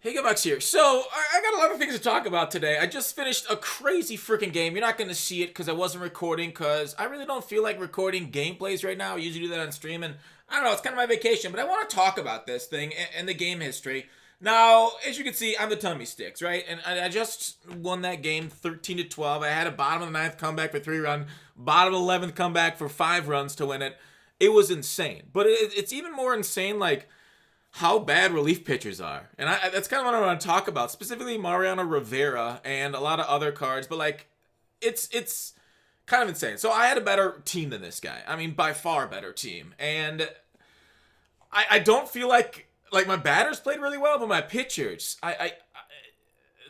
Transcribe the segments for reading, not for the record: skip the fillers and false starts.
Hey, Bucks here. So, I got a lot of things to talk about today. I just finished a crazy freaking game. You're not going to see it because I wasn't recording because I really don't feel like recording gameplays right now. I usually do that on stream, and I don't know, it's kind of my vacation, but I want to talk about this thing and the game history. Now, as you can see, I'm the tummy sticks, right? And I just won that game 13 to 12. I had a bottom of the ninth comeback for 3 run, bottom of the 11th comeback for 5 runs to win it. It was insane. But it's even more insane, like, how bad relief pitchers are. And that's kind of what I want to talk about, specifically Mariano Rivera and a lot of other cards, but like it's kind of insane. So I had a better team than this guy. I mean, by far better team. And I don't feel like my batters played really well, but my pitchers, I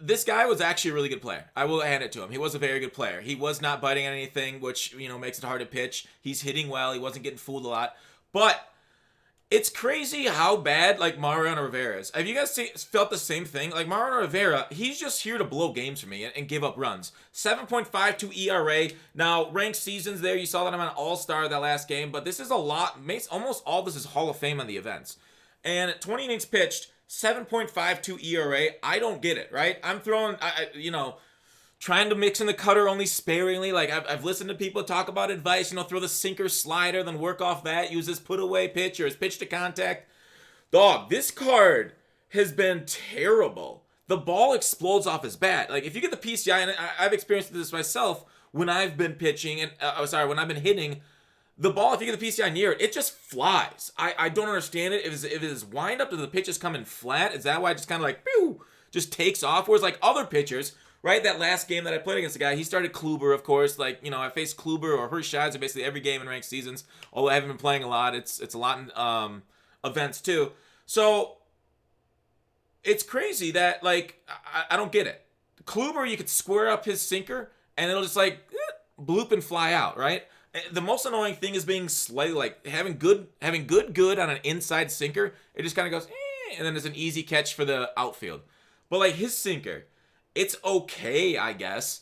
this guy was actually a really good player. I will hand it to him. He was a very good player. He was not biting on anything, which, makes it hard to pitch. He's hitting well. He wasn't getting fooled a lot. But it's crazy how bad like Mariano Rivera is. Have you guys felt the same thing? Like Mariano Rivera, he's just here to blow games for me and give up runs. 7.52 ERA. Now, ranked seasons there, you saw that I'm an all-star that last game, but this is a lot. Almost all this is Hall of Fame on the events. And 20 innings pitched, 7.52 ERA. I don't get it, right? I'm throwing, trying to mix in the cutter only sparingly. Like I've listened to people talk about advice, throw the sinker slider, then work off that, use this put away pitch or his pitch to contact. Dog, this card has been terrible. The ball explodes off his bat. Like if you get the PCI, and I've experienced this myself when I've been pitching and when I've been hitting, the ball, if you get the PCI near it, it just flies. I don't understand it. If it is wind up to the pitch is coming flat, is that why it just kind of like pew, just takes off? Whereas like other pitchers, right, that last game that I played against the guy, he started Kluber, of course. Like, I faced Kluber or Hershiser basically every game in ranked seasons. Although I haven't been playing a lot. It's a lot in events too. So it's crazy that like I don't get it. Kluber, you could square up his sinker and it'll just like bloop and fly out, right? The most annoying thing is being slightly like having good on an inside sinker. It just kind of goes and then there's an easy catch for the outfield. But like his sinker, it's okay, I guess,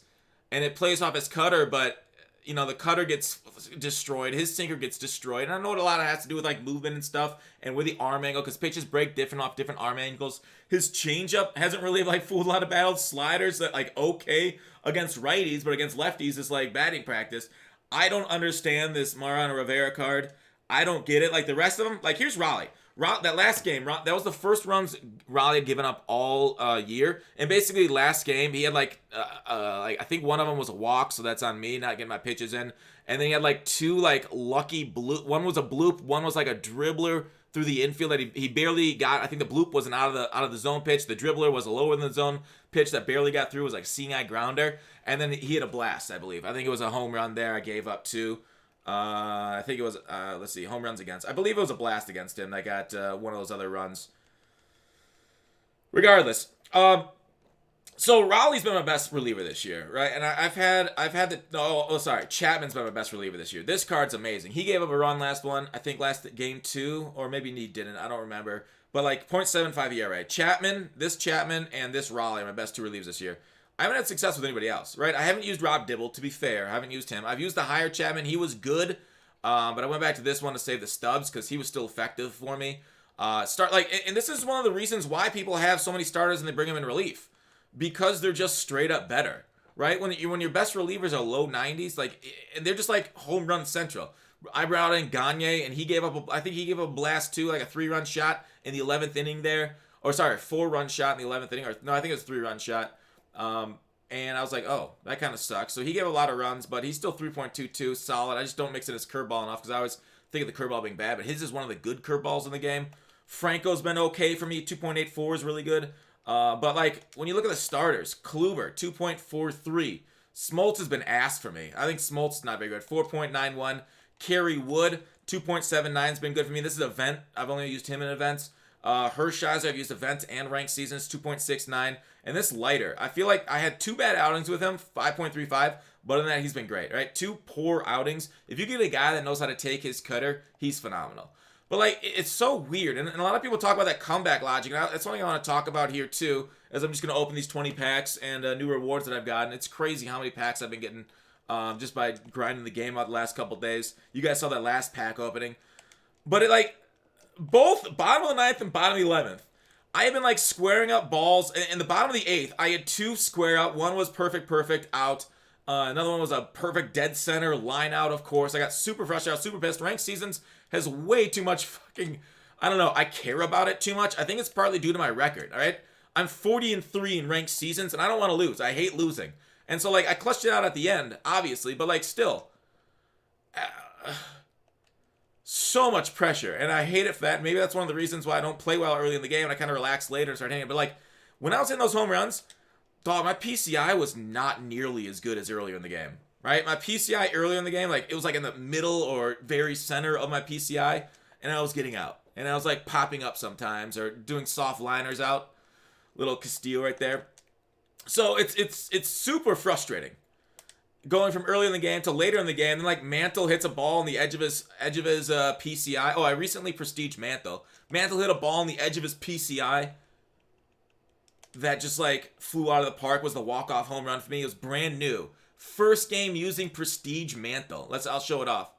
and it plays off his cutter, but the cutter gets destroyed, his sinker gets destroyed, and I know what a lot of it has to do with like movement and stuff, and with the arm angle, because pitches break different off different arm angles. His changeup hasn't really like fooled a lot of battles. Sliders that like okay against righties, but against lefties it's like batting practice. I don't understand this Mariano Rivera card. I don't get it. Like the rest of them, like here's Raleigh. That last game, that was the first runs Raleigh had given up all year. And basically, last game he had like I think one of them was a walk, so that's on me not getting my pitches in. And then he had like two like lucky bloop. One was a bloop. One was like a dribbler through the infield that he barely got. I think the bloop was an out of the zone pitch. The dribbler was a lower than the zone pitch that barely got through. It was like seeing eye grounder. And then he had a blast, I believe. I think it was a home run there. I gave up two. I think it was, let's see, home runs against. I believe it was a blast against him that got one of those other runs. Regardless, so Raleigh's been my best reliever this year, right? And I've had Chapman's been my best reliever this year. This card's amazing. He gave up a run last one, I think last game 2, or maybe he didn't. I don't remember. But like 0.75 ERA. Chapman, and this Raleigh are my best two relievers this year. I haven't had success with anybody else, right? I haven't used Rob Dibble, to be fair. I haven't used him. I've used the higher Chapman. He was good, but I went back to this one to save the stubs because he was still effective for me. And this is one of the reasons why people have so many starters and they bring them in relief, because they're just straight up better, right? When your best relievers are low 90s, and they're just like home run central. I brought in Gagne, and he gave up a blast too, like a 3-run shot in the 11th inning there, or sorry, 4-run shot in the 11th inning, or no, I think it was a 3-run shot. And I was like, oh, that kind of sucks. So he gave a lot of runs, but he's still 3.22, solid. I just don't mix in his curveball enough because I always think of the curveball being bad, but his is one of the good curveballs in the game. Franco's been okay for me. 2.84 is really good. But like when you look at the starters, Kluber 2.43. Smoltz has been ass for me. I think Smoltz is not very good. 4.91. Kerry Wood 2.79 has been good for me. This is an event. I've only used him in events. Hershiser, I've used events and ranked seasons, 2.69. And this lighter, I feel like I had 2 bad outings with him, 5.35. But other than that, he's been great, right? 2 poor outings. If you get a guy that knows how to take his cutter, he's phenomenal. But like, it's so weird. And a lot of people talk about that comeback logic. And that's something I want to talk about here too, as I'm just going to open these 20 packs and new rewards that I've gotten. It's crazy how many packs I've been getting just by grinding the game out the last couple days. You guys saw that last pack opening. But it like, both bottom of the ninth and bottom of the 11th, I have been like squaring up balls in the bottom of the 8th. I had 2 square out. One was perfect out. Another one was a perfect dead center line out, of course. I got super frustrated, super pissed. Ranked Seasons has way too much fucking, I don't know, I care about it too much. I think it's partly due to my record, all right? I'm 40-3 in Ranked Seasons, and I don't want to lose. I hate losing. And so, like, I clutched it out at the end, obviously, but, like, still. So much pressure, and I hate it for that. Maybe that's one of the reasons why I don't play well early in the game, and I kind of relax later and start hitting it. But, like, when I was hitting those home runs, dog, my PCI was not nearly as good as earlier in the game, right? My PCI earlier in the game, like, it was, like, in the middle or very center of my PCI, and I was getting out. And I was, like, popping up sometimes or doing soft liners out. Little Castillo right there. So it's super frustrating. Going from early in the game to later in the game, then like Mantle hits a ball on the edge of his PCI. Oh, I recently prestiged Mantle. Mantle hit a ball on the edge of his PCI that just like flew out of the park. Was the walk-off home run for me. It was brand new. First game using Prestige Mantle. I'll show it off.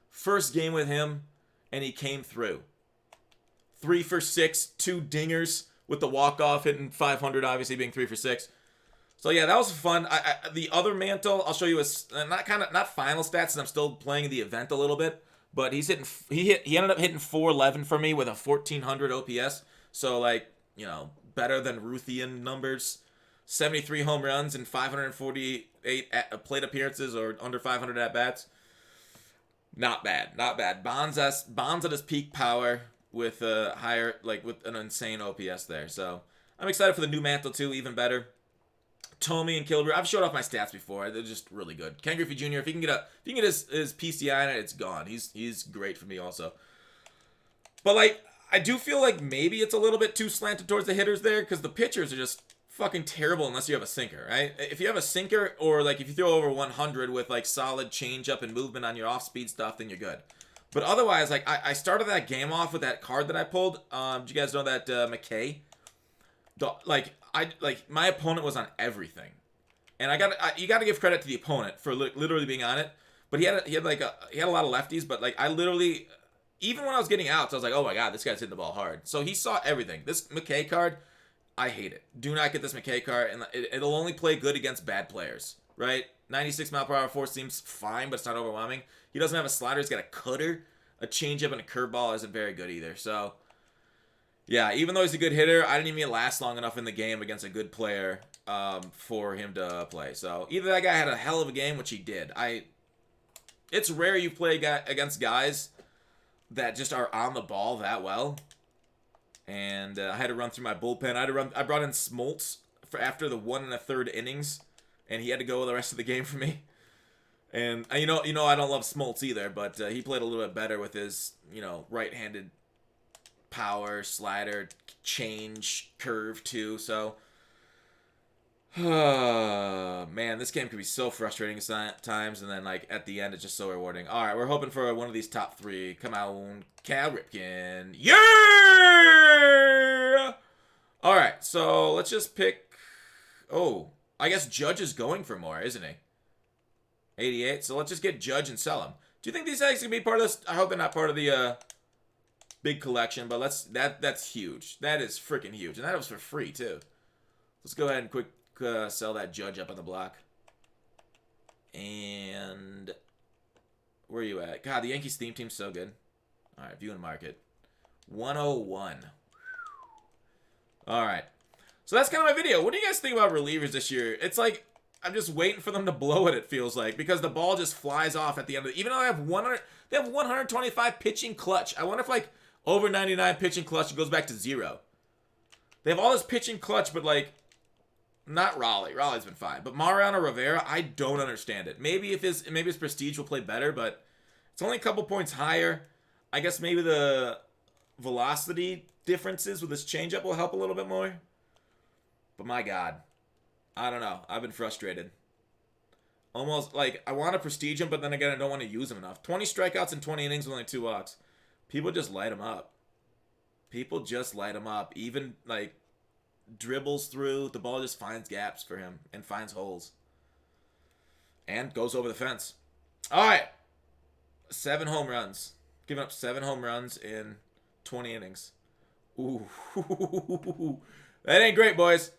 First game with him, and he came through. 3 for 6, 2 dingers. With the walk-off hitting 500, obviously being 3 for 6. So yeah, that was fun. The other Mantle, I'll show you not final stats, since I'm still playing the event a little bit. But he ended up hitting 411 for me with a 1400 OPS. So like, you know, better than Ruthian numbers. 73 home runs and 548 plate appearances or under 500 at bats. Not bad, not bad. Bonds at his peak power. With a higher, like with an insane OPS there. So I'm excited for the new Mantle too, even better. Tomey and Kilbrew, I've showed off my stats before. They're just really good. Ken Griffey Jr., if he can get his PCI in it, it's gone. He's great for me also. But like, I do feel like maybe it's a little bit too slanted towards the hitters there, because the pitchers are just fucking terrible unless you have a sinker, right? If you have a sinker, or like if you throw over 100 with like solid changeup and movement on your off-speed stuff, then you're good. But otherwise, like, I started that game off with that card that I pulled. Did you guys know that McKay? My opponent was on everything. And you got to give credit to the opponent for literally being on it. But he had a lot of lefties, but like I literally, even when I was getting outs, I was like, oh my god, this guy's hitting the ball hard. So he saw everything. This McKay card, I hate it. Do not get this McKay card, and it'll only play good against bad players, right? 96 mile per hour force seems fine, but it's not overwhelming. He doesn't have a slider. He's got a cutter. A changeup and a curveball isn't very good either. So, yeah, even though he's a good hitter, I didn't even last long enough in the game against a good player for him to play. So, either that guy had a hell of a game, which he did. It's rare you play against guys that just are on the ball that well. And I had to run through my bullpen. I brought in Smoltz for after the 1 1/3 innings, and he had to go the rest of the game for me. And you know I don't love Smoltz either, but he played a little bit better with his, right-handed power, slider, change, curve too. So, man, this game could be so frustrating at times, and then like at the end it's just so rewarding. All right, we're hoping for one of these top 3. Come on, Cal Ripken, yeah! All right, so let's just pick. Oh, I guess Judge is going for more, isn't he? 88. So let's just get Judge and sell him. Do you think these eggs can be part of this? I hope they're not part of the big collection, but that's huge. That is freaking huge, and that was for free too. Let's go ahead and quick sell that Judge up on the block. And where are you at? God, the Yankees theme team's so good. All right, view and market. 101. All right. So that's kind of my video. What do you guys think about relievers this year? It's like I'm just waiting for them to blow it feels like, because the ball just flies off at the end of it. Even though they have 125 pitching clutch. I wonder if like over 99 pitching clutch goes back to 0. They have all this pitching clutch, but like not Raleigh. Raleigh's been fine. But Mariano Rivera, I don't understand it. Maybe his prestige will play better, but it's only a couple points higher. I guess maybe the velocity differences with his changeup will help a little bit more. But my God, I don't know. I've been frustrated. Almost like I want to prestige him, but then again, I don't want to use him enough. 20 strikeouts in 20 innings with only 2 walks. People just light him up. People just light him up. Even like dribbles through. The ball just finds gaps for him and finds holes. And goes over the fence. All right. 7 home runs. Giving up 7 home runs in 20 innings. Ooh. That ain't great, boys.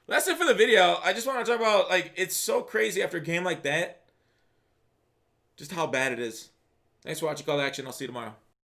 That's it for the video. I just want to talk about, like, it's so crazy after a game like that. Just how bad it is. Thanks for watching Call to Action. I'll see you tomorrow.